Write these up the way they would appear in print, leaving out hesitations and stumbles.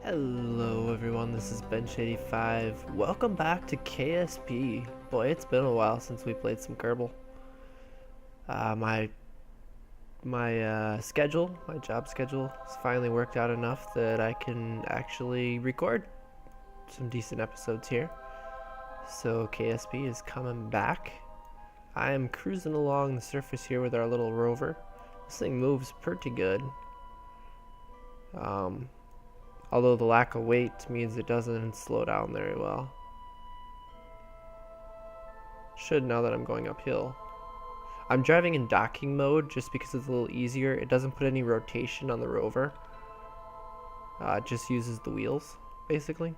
Hello everyone, this is Bench85. Welcome back to KSP. Boy, it's been a while since we played some Kerbal. My job schedule has finally worked out enough that I can actually record some decent episodes here. So KSP is coming back. I am cruising along the surface here with our little rover. This thing moves pretty good. Although the lack of weight means it doesn't slow down very well. Should now that I'm going uphill. I'm driving in docking mode just because it's a little easier. It doesn't put any rotation on the rover. It just uses the wheels, basically.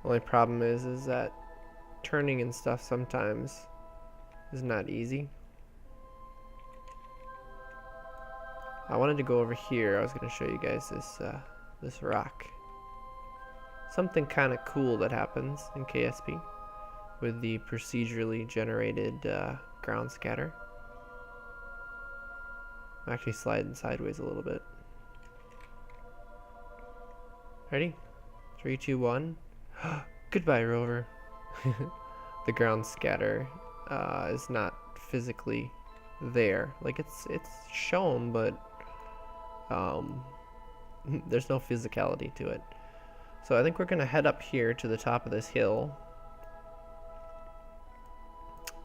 Only problem is that turning and stuff sometimes is not easy. I wanted to go over here. I was going to show you guys this rock. Something kind of cool that happens in KSP with the procedurally generated ground scatter. I'm actually sliding sideways a little bit. Ready? 3, 2, 1. Goodbye, rover. The ground scatter is not physically there. Like it's shown, but there's no physicality to it. So I think we're gonna head up here to the top of this hill,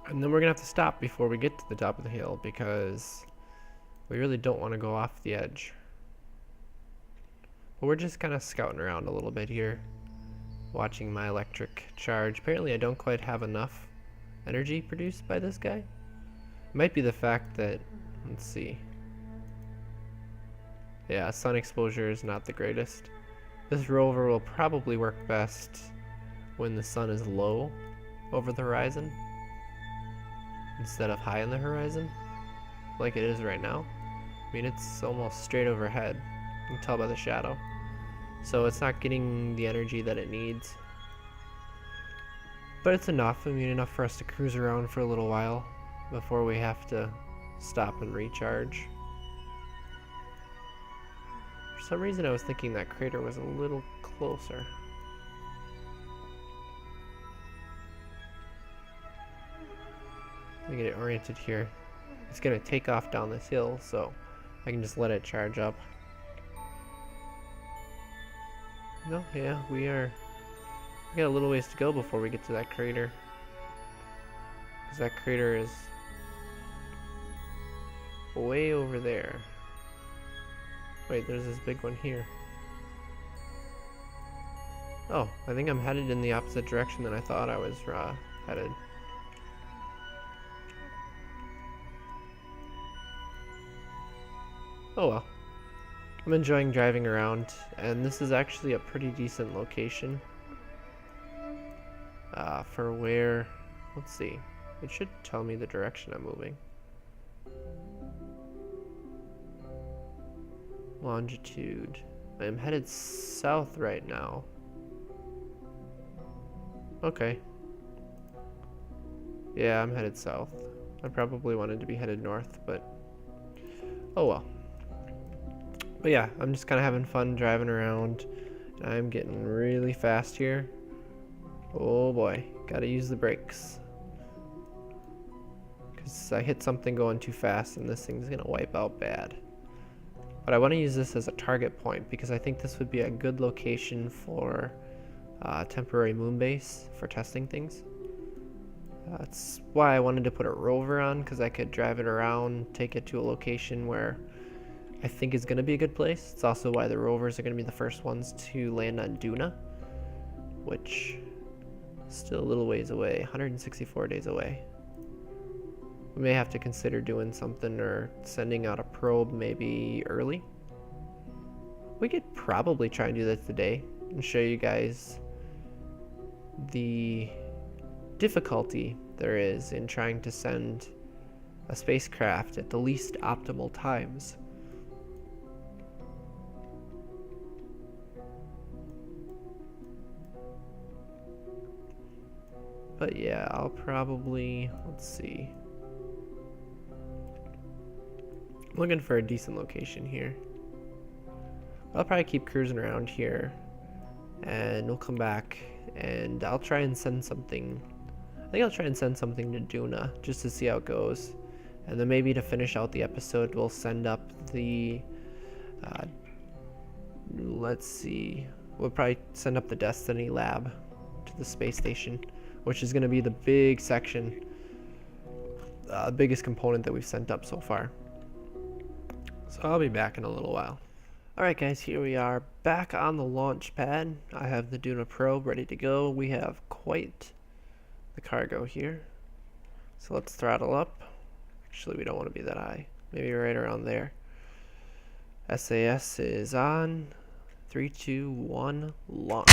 and then we're gonna have to stop before we get to the top of the hill because we really don't want to go off the edge. But we're just kind of scouting around a little bit here, watching my electric charge. Apparently I don't quite have enough energy produced by this guy. It might be the fact that, let's see. Yeah, sun exposure is not the greatest. This rover will probably work best when the sun is low over the horizon instead of high on the horizon, like it is right now. I mean, it's almost straight overhead. You can tell by the shadow. So it's not getting the energy that it needs. But it's enough. I mean, enough for us to cruise around for a little while before we have to stop and recharge. For some reason I was thinking that crater was a little closer. Let me get it oriented here. It's gonna take off down this hill, so I can just let it charge up. No, yeah, we got a little ways to go before we get to that crater. Because that crater is way over there. Wait, there's this big one here. Oh, I think I'm headed in the opposite direction than I thought I was headed. Oh well. I'm enjoying driving around, and this is actually a pretty decent location for where, let's see, it should tell me the direction I'm moving. Longitude. I am headed south right now. Okay. Yeah, I'm headed south. I probably wanted to be headed north, but oh well. But yeah, I'm just kind of having fun driving around. I'm getting really fast here. Oh boy, gotta use the brakes. Because I hit something going too fast and this thing's gonna wipe out bad. But I want to use this as a target point because I think this would be a good location for temporary moon base for testing things. That's why I wanted to put a rover on, because I could drive it around, take it to a location where I think is going to be a good place. It's also why the rovers are going to be the first ones to land on Duna, which is still a little ways away, 164 days away. We may have to consider doing something or sending out a probe maybe early. We could probably try and do that today and show you guys the difficulty there is in trying to send a spacecraft at the least optimal times. But yeah, I'll probably, let's see. looking for a decent location here. I'll probably keep cruising around here, and we'll come back, and I'll try and send something. I think I'll try and send something to Duna just to see how it goes, and then maybe to finish out the episode, we'll send up the. Let's see. We'll probably send up the Destiny lab to the space station, which is going to be the big section, biggest component that we've sent up so far. So I'll be back in a little while. Alright guys, here we are back on the launch pad. I have the Duna probe ready to go. We have quite the cargo here. So let's throttle up. Actually, we don't want to be that high. Maybe right around there. SAS is on. 3, 2, 1, launch.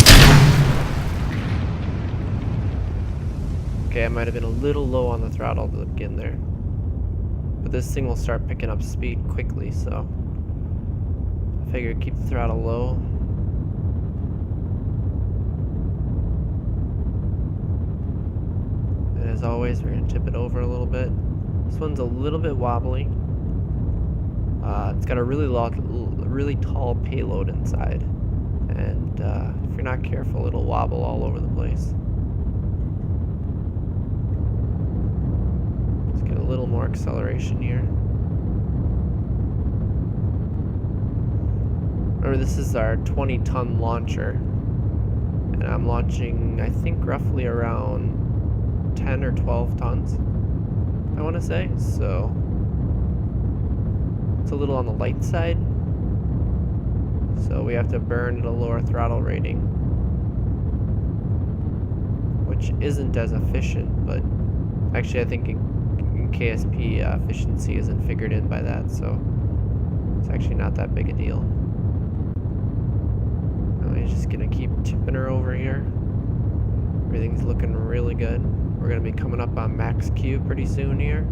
Okay, I might have been a little low on the throttle to begin there. But this thing will start picking up speed quickly, so I figure keep the throttle low. And as always, we're going to tip it over a little bit. This one's a little bit wobbly. It's got a really tall payload inside, and if you're not careful, it'll wobble all over the place. Let's get a little more acceleration here. Remember, this is our 20-ton launcher, and I'm launching, I think, roughly around 10 or 12 tons, I want to say, so it's a little on the light side, so we have to burn at a lower throttle rating, which isn't as efficient, but actually I think in KSP efficiency isn't figured in by that, so it's actually not that big a deal. We're just gonna keep tipping her over here. Everything's looking really good. We're gonna be coming up on max Q pretty soon here.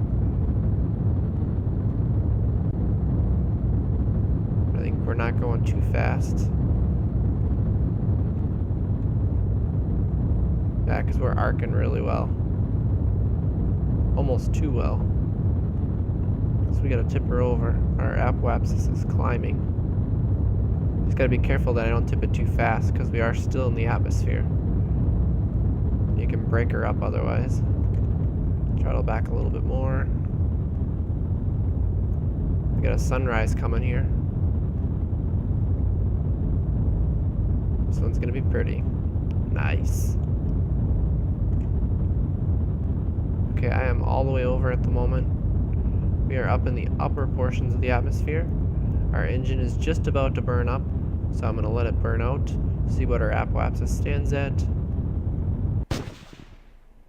I think we're not going too fast. Yeah, because we're arcing really well. Almost too well. So we gotta tip her over. Our apoapsis is climbing. Just gotta be careful that I don't tip it too fast because we are still in the atmosphere. You can break her up otherwise. Throttle back a little bit more. We got a sunrise coming here. This one's gonna be pretty. Nice. Okay, I am all the way over at the moment. We are up in the upper portions of the atmosphere. Our engine is just about to burn up, so I'm gonna let it burn out, see what our apoapsis stands at.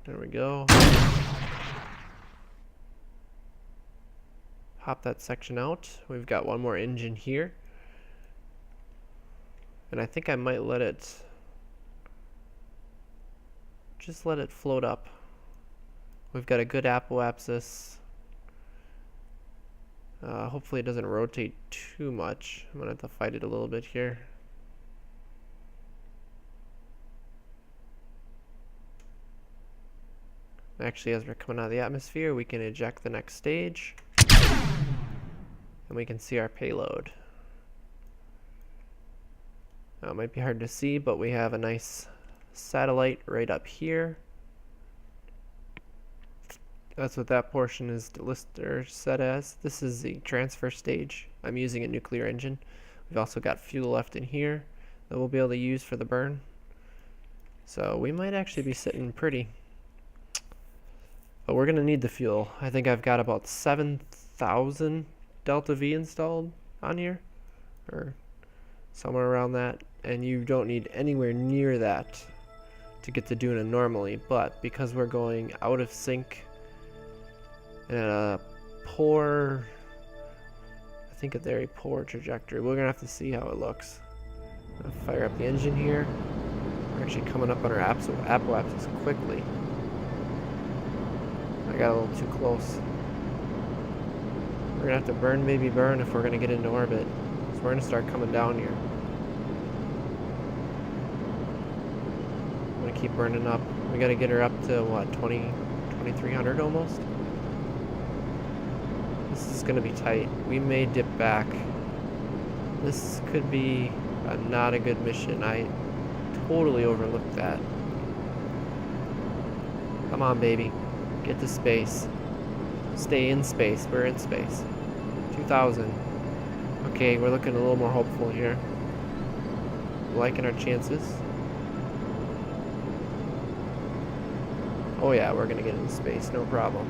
There we go. Pop that section out. We've got one more engine here. And I think I might let it, just let it float up. We've got a good apoapsis. Hopefully it doesn't rotate too much. I'm gonna have to fight it a little bit here. Actually, as we're coming out of the atmosphere, we can eject the next stage. And we can see our payload. Now, it might be hard to see, but we have a nice satellite right up here. That's what that portion is listed or set as. This is the transfer stage. I'm using a nuclear engine. We've also got fuel left in here that we'll be able to use for the burn. So we might actually be sitting pretty. But we're going to need the fuel. I think I've got about 7,000 Delta V installed on here, or somewhere around that. And you don't need anywhere near that to get to Duna normally, but because we're going out of sync and at a poor, I think a very poor trajectory, we're gonna have to see how it looks. I'm gonna fire up the engine here. We're actually coming up on our apoapsis quickly. I got a little too close. We're gonna have to burn baby burn if we're gonna get into orbit. So we're gonna start coming down here. I'm gonna keep burning up. We gotta get her up to what, 2300 almost? This is gonna be tight. We may dip back. This could be not a good mission. I totally overlooked that. Come on, baby. Get to space. Stay in space. We're in space. 2000. Okay, we're looking a little more hopeful here. Liking our chances. Oh yeah, we're gonna get into space, no problem.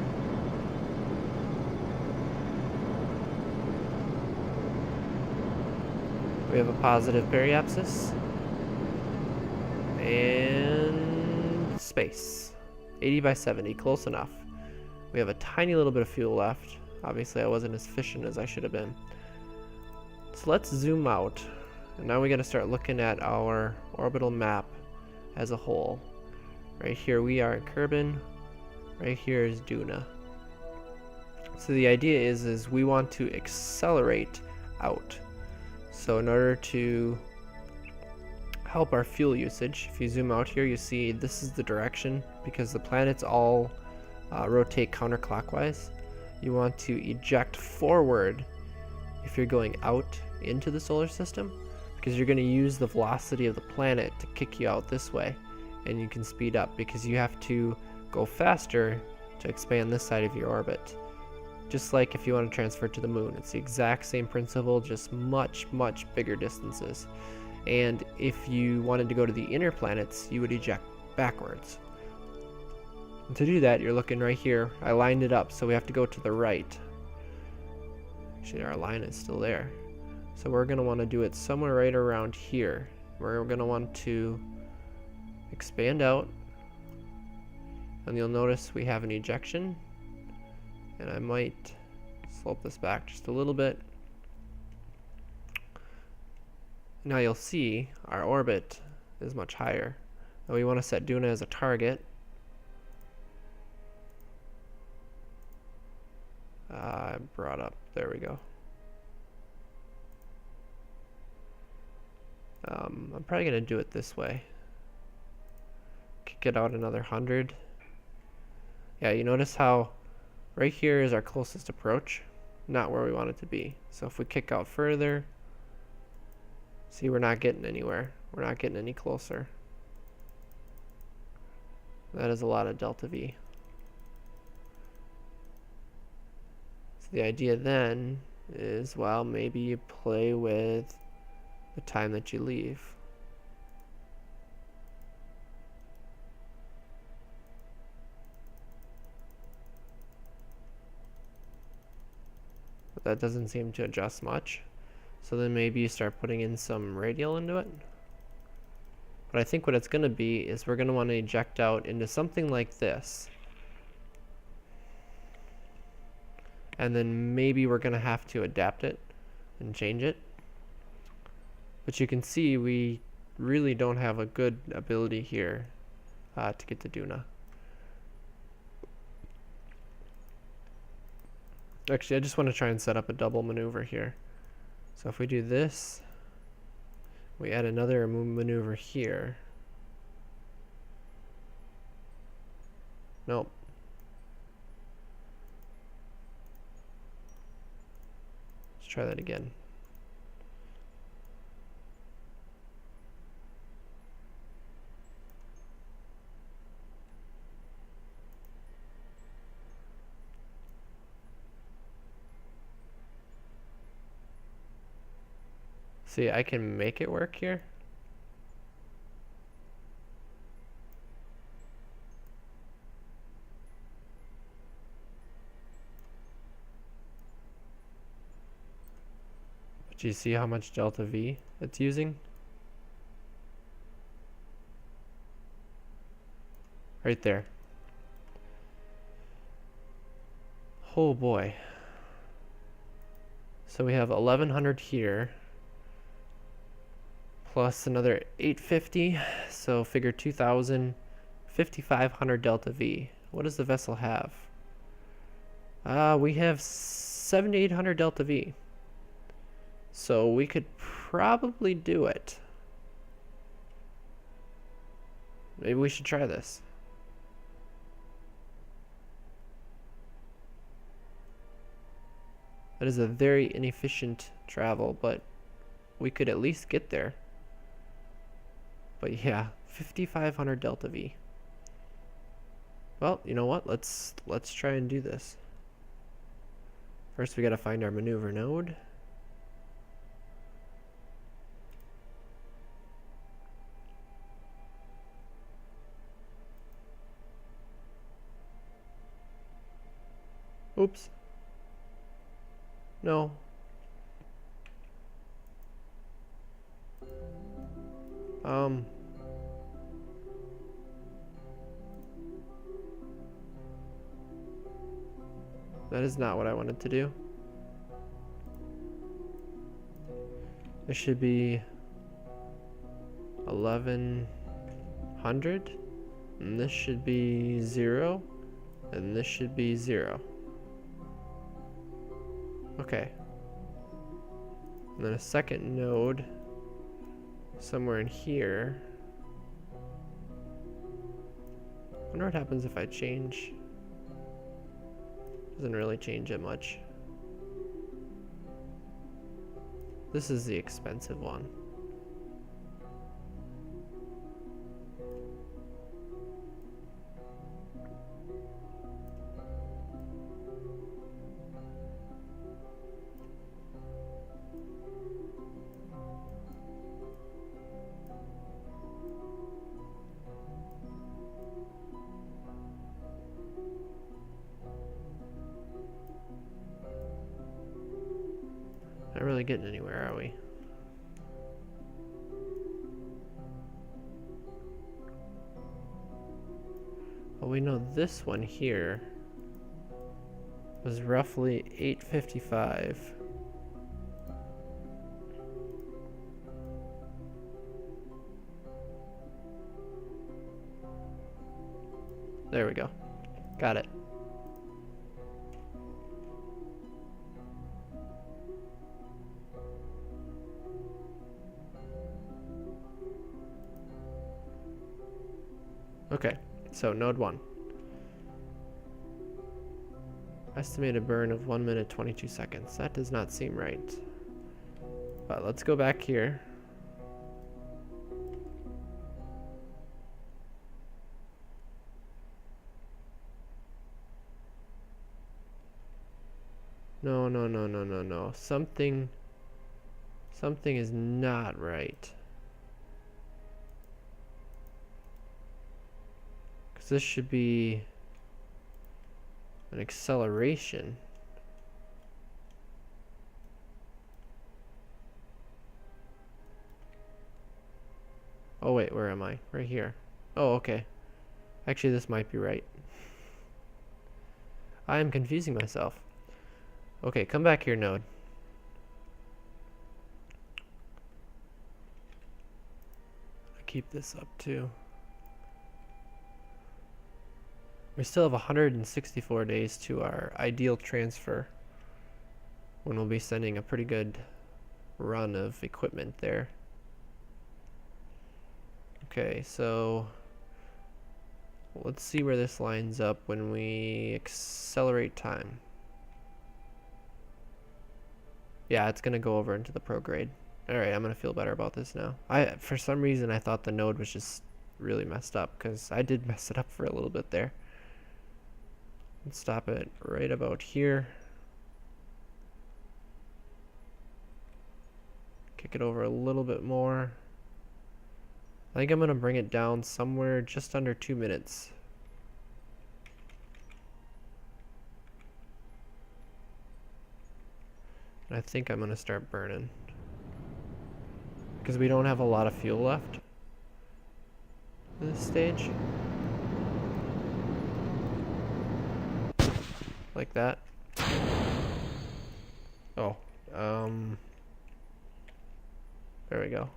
We have a positive periapsis. And space. 80 by 70, close enough. We have a tiny little bit of fuel left. Obviously I wasn't as efficient as I should have been. So let's zoom out. And now we gotta start looking at our orbital map as a whole. Right here we are in Kerbal. Right here is Duna. So the idea is we want to accelerate out. So in order to help our fuel usage, if you zoom out here, you see this is the direction because the planets all rotate counterclockwise. You want to eject forward if you're going out into the solar system, because you're going to use the velocity of the planet to kick you out this way, and you can speed up because you have to go faster to expand this side of your orbit. Just like if you want to transfer to the moon, it's the exact same principle, just much bigger distances. And if you wanted to go to the inner planets, you would eject backwards. And to do that, you're looking right here. I lined it up, so we have to go to the right. Actually, our line is still there. So we're going to want to do it somewhere right around here. We're going to want to expand out. And you'll notice we have an ejection. And I might slope this back just a little bit. Now you'll see our orbit is much higher. Now we want to set Duna as a target. I brought up, there we go. I'm probably going to do it this way. Kick it out another 100. Yeah, you notice how right here is our closest approach, not where we want it to be. So if we kick out further, see, we're not getting anywhere. We're not getting any closer. That is a lot of delta V. So the idea then is, well, maybe you play with the time that you leave. But that doesn't seem to adjust much. So then maybe you start putting in some radial into it. But I think what it's going to be is we're going to want to eject out into something like this. And then maybe we're going to have to adapt it and change it. But you can see we really don't have a good ability here to get to Duna. Actually, I just want to try and set up a double maneuver here. So if we do this, we add another maneuver here. Nope. Let's try that again. See, I can make it work here. But you see how much delta V it's using? Right there. Oh boy. So we have 1100 here. Plus another 850, so figure 2000, 5500 delta V. What does the vessel have? We have 7800 delta V. So we could probably do it. Maybe we should try this. That is a very inefficient travel, but we could at least get there. But yeah, 5,500 delta V. Well, you know what? Let's try and do this. First, we gotta find our maneuver node. Oops. No. That is not what I wanted to do. This should be 1100, and this should be 0, and this should be 0. Okay. And then a second node somewhere in here. I wonder what happens if I change. Doesn't really change it much. This is the expensive one. Not really getting anywhere, are we? Well, we know this one here was roughly 855. There we go. Got it. Okay, so node 1. Estimated burn of 1 minute 22 seconds. That does not seem right. But let's go back here. No, no, no, no, no, no. Something is not right. Because this should be an acceleration. Oh wait, where am I? Right here. Oh, okay. Actually, this might be right. I am confusing myself. Okay, come back here, node. I keep this up too. We still have 164 days to our ideal transfer, when we'll be sending a pretty good run of equipment there. Okay, so let's see where this lines up when we accelerate time. Yeah, it's gonna go over into the prograde. Alright, I'm gonna feel better about this now. For some reason I thought the node was just really messed up, because I did mess it up for a little bit there. Let's stop it right about here. Kick it over a little bit more. I think I'm gonna bring it down somewhere just under 2 minutes. And I think I'm gonna start burning, because we don't have a lot of fuel left in this stage. Like that. Oh, there we go.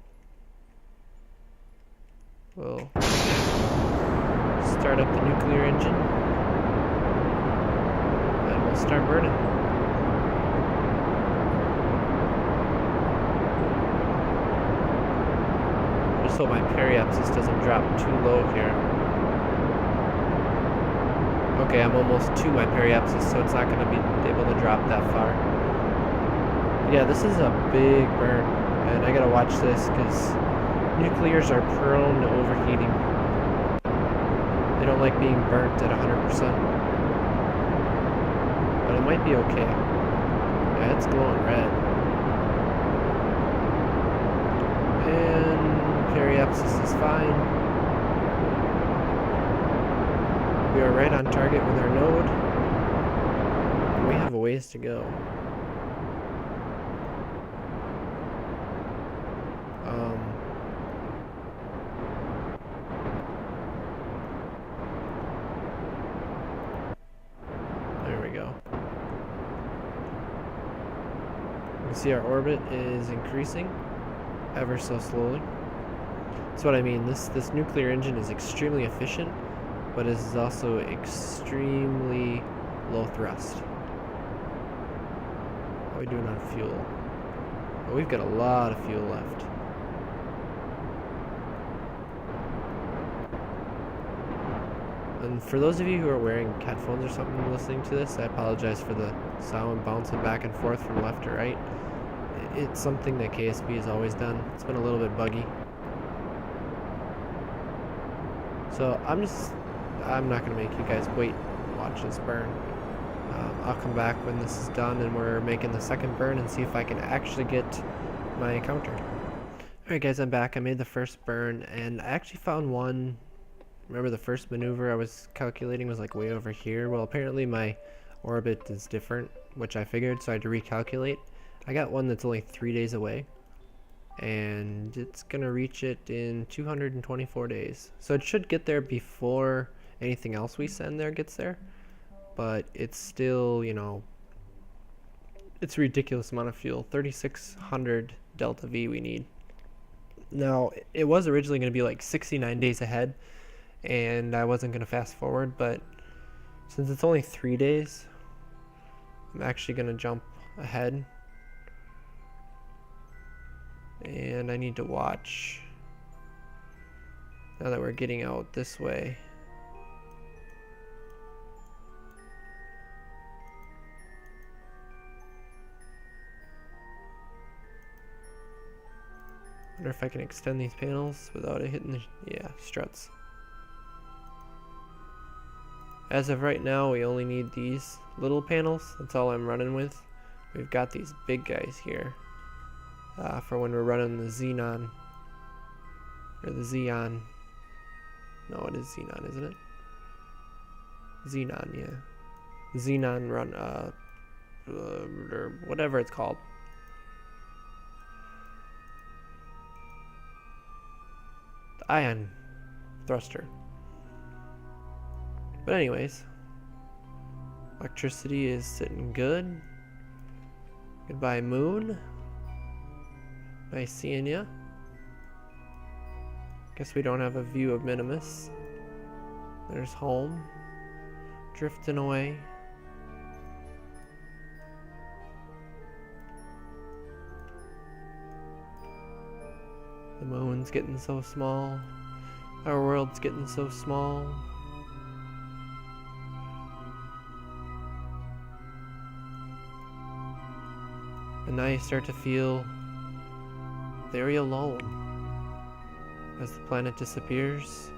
We'll start up the nuclear engine, and we'll start burning. Just so my periapsis doesn't drop too low here. Okay, I'm almost to my periapsis, so it's not going to be able to drop that far. Yeah, this is a big burn, and I gotta watch this because nuclears are prone to overheating. They don't like being burnt at 100%. But it might be okay. Yeah, it's glowing red. And periapsis is fine. We are right on target with our node. And we have a ways to go. There we go. You can see our orbit is increasing ever so slowly. That's what I mean. This nuclear engine is extremely efficient, but it is also extremely low thrust. How are we doing on fuel? Oh, we've got a lot of fuel left. And for those of you who are wearing headphones or something listening to this, I apologize for the sound bouncing back and forth from left to right. It's something that KSP has always done. It's been a little bit buggy. So I'm not going to make you guys wait and watch this burn. I'll come back when this is done and we're making the second burn and see if I can actually get my counter. Alright guys, I'm back. I made the first burn and I actually found one. Remember the first maneuver I was calculating was like way over here? Well, apparently my orbit is different, which I figured, so I had to recalculate. I got one that's only 3 days away, and it's gonna reach it in 224 days. So it should get there before anything else we send there gets there, but it's still, you know, it's a ridiculous amount of fuel. 3,600 delta V we need. Now, it was originally going to be like 69 days ahead, and I wasn't going to fast forward, but since it's only 3 days, I'm actually going to jump ahead. And I need to watch, now that we're getting out this way. Wonder if I can extend these panels without it hitting the, yeah, struts. As of right now, we only need these little panels. That's all I'm running with. We've got these big guys here for when we're running the Xenon. Or the Xeon. No, it is Xenon, isn't it? Xenon, yeah. Xenon run, or whatever it's called. The ion thruster. But anyways, electricity is sitting good. Goodbye, moon. Nice seeing ya. Guess we don't have a view of Minimus. There's home. Drifting away. The moon's getting so small. Our world's getting so small. And now you start to feel very alone as the planet disappears.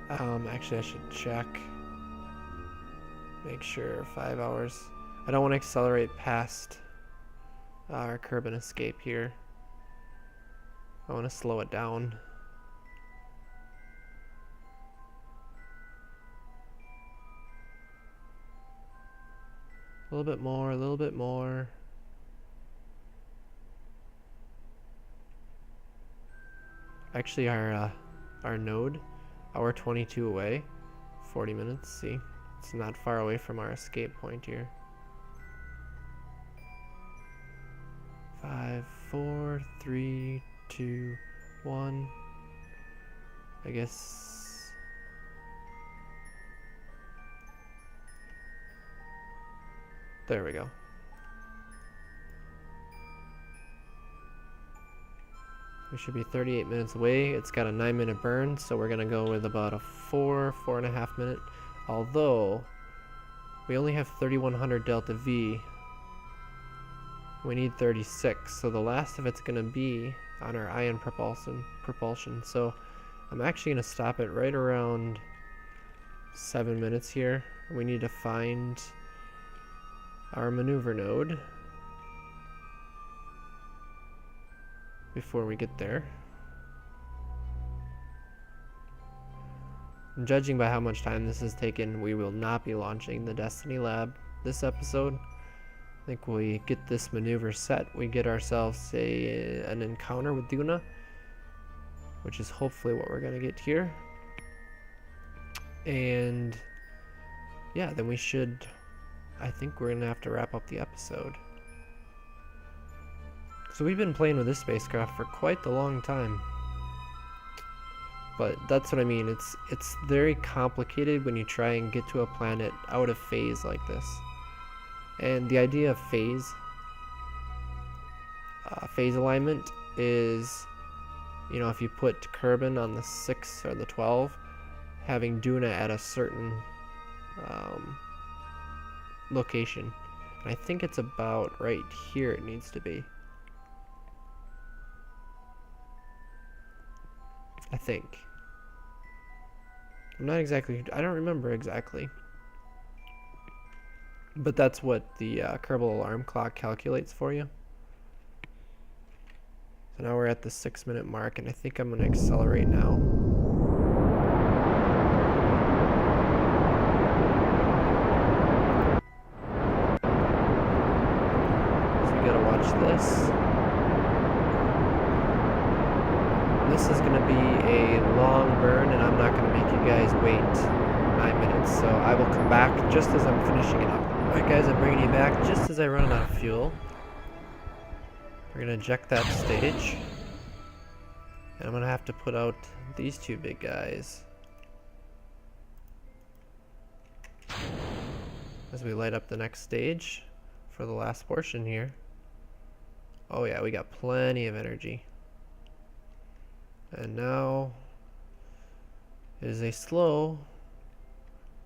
Actually I should check. Make sure 5 hours. I don't want to accelerate past our Kerbal escape here. I want to slow it down. A little bit more, a little bit more. Actually, our node, hour 22 away, 40 minutes. See, it's not far away from our escape point here. 5, 4, 3, 2, 1. I guess. There we go. We should be 38 minutes away. It's got a 9-minute burn, so we're gonna go with about a 4.5 minute. Although We only have 3100 delta V. We need 36, so the last of it's going to be on our ion propulsion. So I'm actually going to stop it right around 7 minutes here. We need to find our maneuver node before we get there. And judging by how much time this has taken, we will not be launching the Destiny Lab this episode. I think we get this maneuver set, we get ourselves an encounter with Duna, which is hopefully what we're going to get here. And yeah, then we should, I think we're going to have to wrap up the episode. So we've been playing with this spacecraft for quite a long time. But that's what I mean, it's very complicated when you try and get to a planet out of phase like this. And the idea of phase alignment is, you know, if you put Kerbal on the 6 or the 12, having Duna at a certain location. And I think it's about right here it needs to be. I think. I'm not exactly, I don't remember exactly. But that's what the Kerbal alarm clock calculates for you. So now we're at the 6-minute mark, and I think I'm going to accelerate now. So we gotta watch this. This is going to be a long burn, and I'm not going to make you guys wait 9 minutes, so I will come back just as I'm finishing it up. Alright guys, I'm bringing you back just as I run out of fuel. We're going to eject that stage. And I'm going to have to put out these two big guys as we light up the next stage for the last portion here. Oh yeah, we got plenty of energy. And now it is a slow,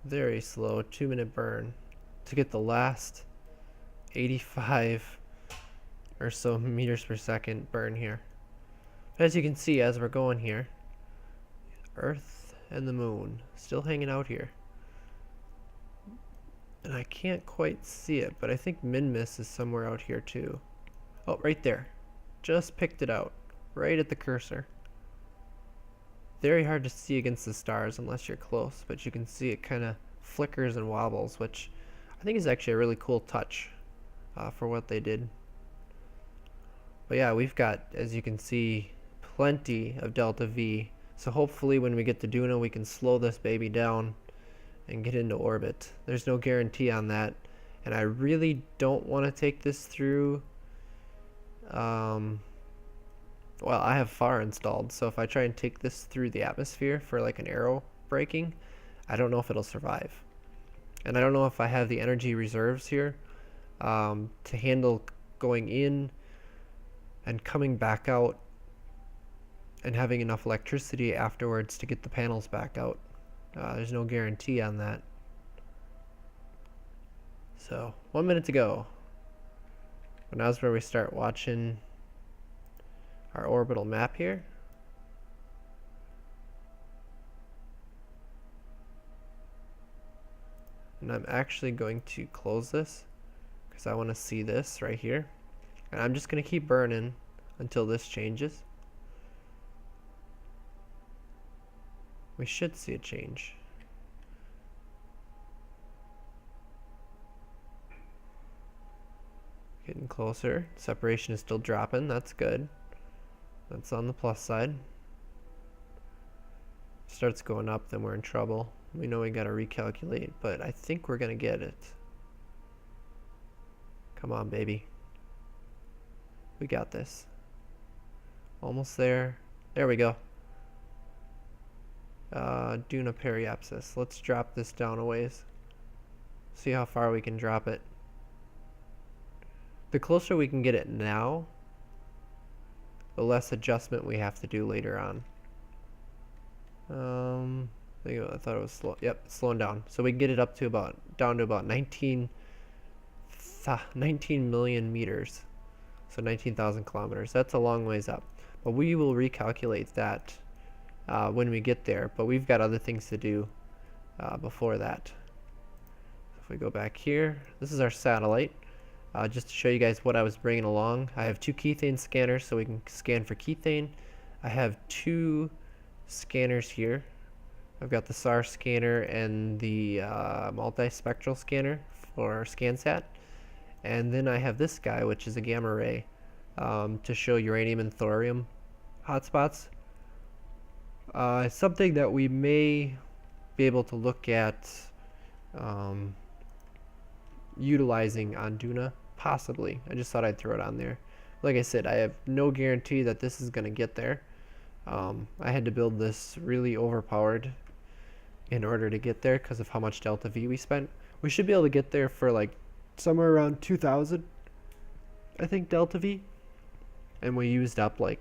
very slow 2-minute burn to get the last 85 or so meters per second burn here. As you can see, as we're going here, Earth and the moon still hanging out here. And I can't quite see it, but I think Minmus is somewhere out here too. Oh, right there. Just picked it out. Right at the cursor. Very hard to see against the stars unless you're close, but you can see it kind of flickers and wobbles, which I think is actually a really cool touch for what they did. But yeah, we've got, as you can see, plenty of delta V. So hopefully when we get to Duna, we can slow this baby down and get into orbit. There's no guarantee on that, and I really don't want to take this through. Well, I have FAR installed, so if I try and take this through the atmosphere for like an aero braking, I don't know if it'll survive. And I don't know if I have the energy reserves here to handle going in and coming back out and having enough electricity afterwards to get the panels back out. There's no guarantee on that. So 1 minute to go. But now's where we start watching our orbital map here. And I'm actually going to close this because I want to see this right here. And I'm just going to keep burning until this changes. We should see a change. Getting closer. Separation is still dropping. That's good. That's on the plus side. Starts going up, then we're in trouble. We know we gotta recalculate, but I think we're gonna get it. Come on, baby. We got this. Almost there. There we go. Duna periapsis. Let's drop this down a ways. See how far we can drop it. The closer we can get it now, the less adjustment we have to do later on. I thought it was slow. Yep, it's slowing down. So we can get it up to down to about 19 million meters. So 19,000 kilometers. That's a long ways up. But we will recalculate that when we get there. But we've got other things to do before that. If we go back here, this is our satellite. Just to show you guys what I was bringing along. I have 2 kethane scanners so we can scan for kethane. I have 2 scanners here. I've got the SAR scanner and the multispectral scanner for ScanSat. And then I have this guy, which is a gamma ray, to show uranium and thorium hotspots. Something that we may be able to look at utilizing on Duna, possibly. I just thought I'd throw it on there. Like I said, I have no guarantee that this is going to get there. I had to build this really overpowered in order to get there because of how much delta V we spent. We should be able to get there for like somewhere around 2,000, I think, delta V, and we used up like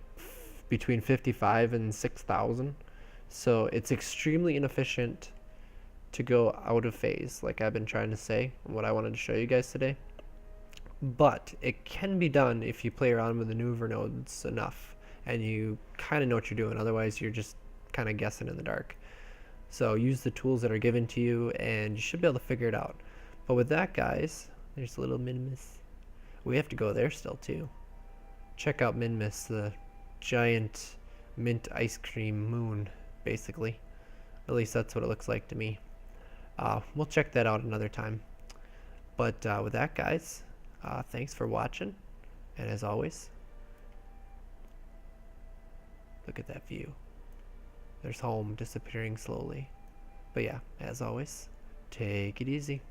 between 55 and 6,000. So it's extremely inefficient to go out of phase, like I've been trying to say, and what I wanted to show you guys today. But it can be done if you play around with the maneuver nodes enough and you kind of know what you're doing. Otherwise, you're just kind of guessing in the dark. So use the tools that are given to you and you should be able to figure it out. But with that, guys, there's a little Minmus. We have to go there still too. Check out Minmus, the giant mint ice cream moon, basically. At least that's what it looks like to me. We'll check that out another time. But with that, guys, thanks for watching. And as always, look at that view. There's home disappearing slowly. But yeah, as always, take it easy.